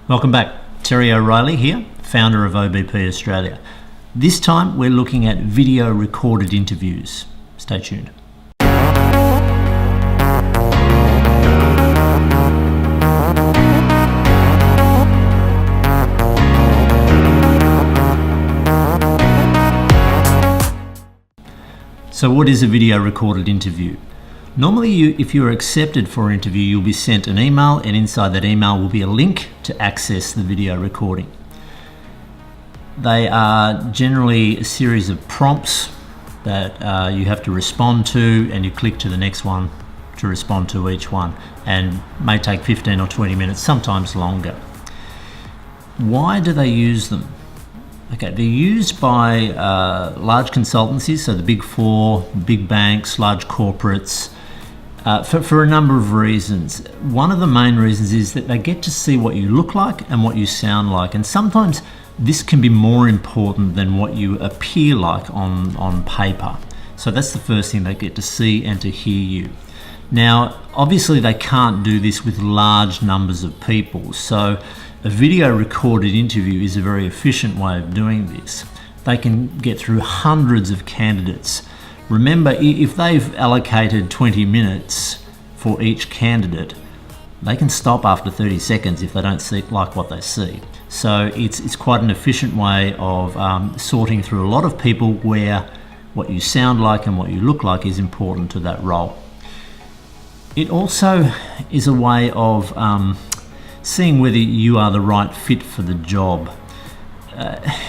Welcome back. Terry O'Reilly here, founder of OBP Australia. This time we're looking at video recorded interviews. Stay tuned. So what is a video recorded interview? Normally, if you're accepted for an interview, you'll be sent an email, and inside that email will be a link to access the video recording. They are generally a series of prompts that you have to respond to, and you click to the next one to respond to each one, and may take 15 or 20 minutes, sometimes longer. Why do they use them? Okay, they're used by large consultancies, so the big four, big banks, large corporates, for a number of reasons. One of the main reasons is that they get to see what you look like and what you sound like, and sometimes this can be more important than what you appear like on paper. So that's the first thing, they get to see and to hear you. Now, obviously they can't do this with large numbers of people, so a video recorded interview is a very efficient way of doing this. They can get through hundreds of candidates. Remember, if they've allocated 20 minutes for each candidate, they can stop after 30 seconds if they don't like what they see. So it's quite an efficient way of sorting through a lot of people where what you sound like and what you look like is important to that role. It also is a way of seeing whether you are the right fit for the job.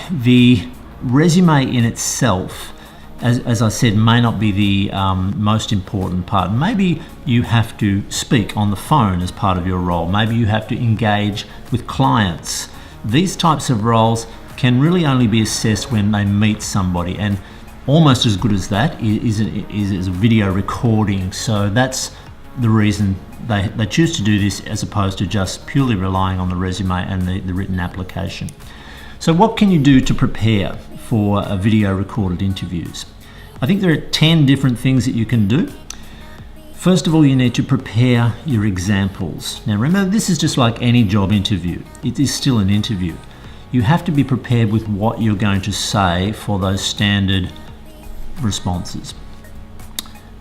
The resume in itself, as I said, may not be the most important part. Maybe you have to speak on the phone as part of your role. Maybe you have to engage with clients. These types of roles can really only be assessed when they meet somebody, and almost as good as that is a video recording. So that's the reason they choose to do this, as opposed to just purely relying on the resume and the written application. So what can you do to prepare for a video recorded interviews? I think there are 10 different things that you can do. First of all, you need to prepare your examples. Now remember, this is just like any job interview. It is still an interview. You have to be prepared with what you're going to say for those standard responses.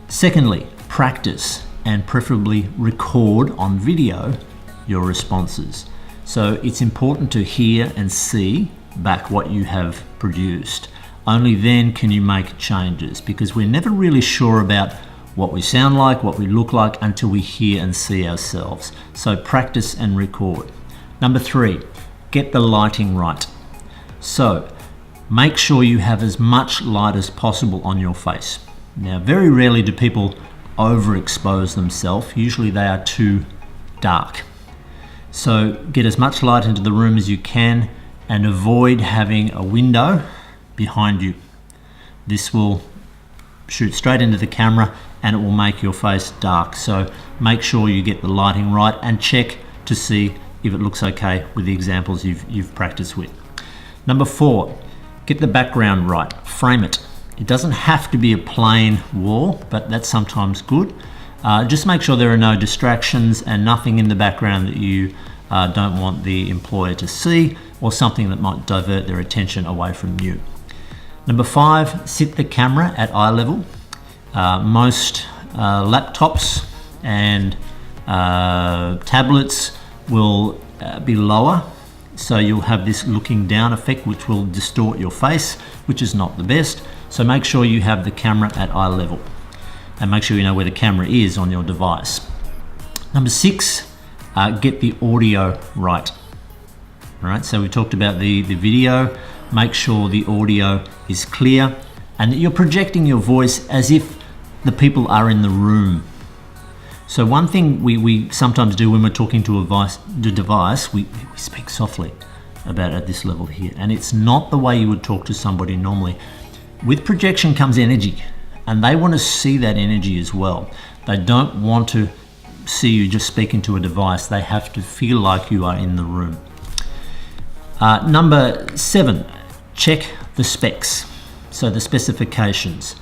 Secondly, practice and preferably record on video your responses. So it's important to hear and see back what you have produced. Only then can you make changes, because we're never really sure about what we sound like, what we look like, until we hear and see ourselves. So practice and record. Number 3, get the lighting right. So make sure you have as much light as possible on your face. Now, very rarely do people overexpose themselves. Usually they are too dark. So get as much light into the room as you can, and avoid having a window behind you. This will shoot straight into the camera and it will make your face dark. So make sure you get the lighting right, and check to see if it looks okay with the examples you've practiced with. Number 4, get the background right. Frame it. It doesn't have to be a plain wall, but that's sometimes good. Just make sure there are no distractions and nothing in the background that you don't want the employer to see, or something that might divert their attention away from you. Number 5, sit the camera at eye level. Most laptops and tablets will be lower, so you'll have this looking down effect, which will distort your face, which is not the best. So make sure you have the camera at eye level, and make sure you know where the camera is on your device. Number 6, get the audio right. All right, so we talked about the video. Make sure the audio is clear and that you're projecting your voice as if the people are in the room. So one thing we sometimes do when we're talking to the device, we speak softly about at this level here, and it's not the way you would talk to somebody normally. With projection comes energy, and they want to see that energy as well. They don't want to see you just speaking to a device. They have to feel like you are in the room. Number 7, check the specs. So the specifications.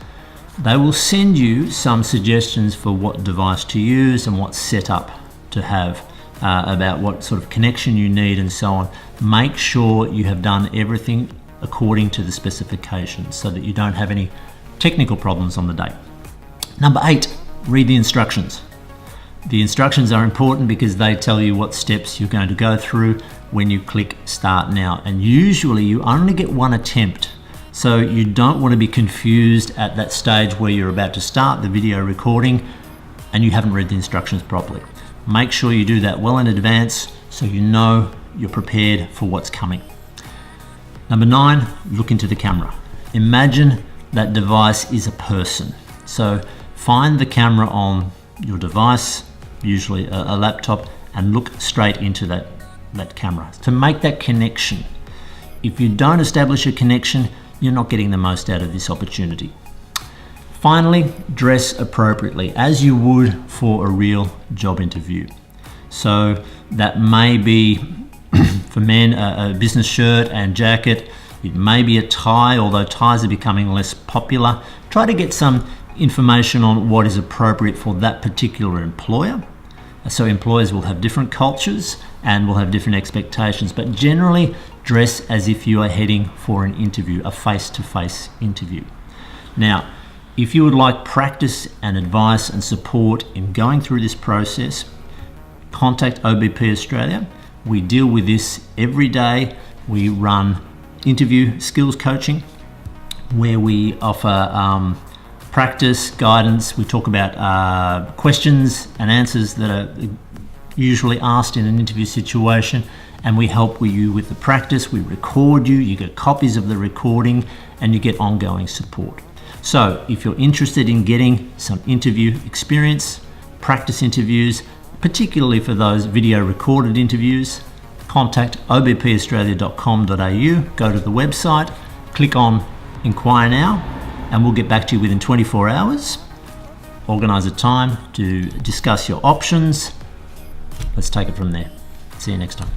They will send you some suggestions for what device to use and what setup to have. about what sort of connection you need and so on. Make sure you have done everything according to the specifications so that you don't have any technical problems on the day. Number 8, read the instructions. The instructions are important because they tell you what steps you're going to go through when you click Start Now. And usually you only get one attempt. So you don't want to be confused at that stage where you're about to start the video recording and you haven't read the instructions properly. Make sure you do that well in advance so you know you're prepared for what's coming. Number 9, look into the camera. Imagine that device is a person. So find the camera on your device, usually a laptop, and look straight into that camera to make that connection. If you don't establish a connection, you're not getting the most out of this opportunity. Finally, dress appropriately as you would for a real job interview. So that may be for men a business shirt and jacket. It may be a tie, although ties are becoming less popular. Try to get some information on what is appropriate for that particular employer. So employers will have different cultures and will have different expectations, but generally dress as if you are heading for an interview, a face-to-face interview. Now, if you would like practice and advice and support in going through this process, contact OBP Australia. We deal with this every day. We run interview skills coaching where we offer practice, guidance. We talk about questions and answers that are usually asked in an interview situation, and we help you with the practice. We record you, you get copies of the recording, and you get ongoing support. So if you're interested in getting some interview experience, practice interviews, particularly for those video recorded interviews, contact obpaustralia.com.au, go to the website, click on Inquire Now, and we'll get back to you within 24 hours. Organise a time to discuss your options. Let's take it from there. See you next time.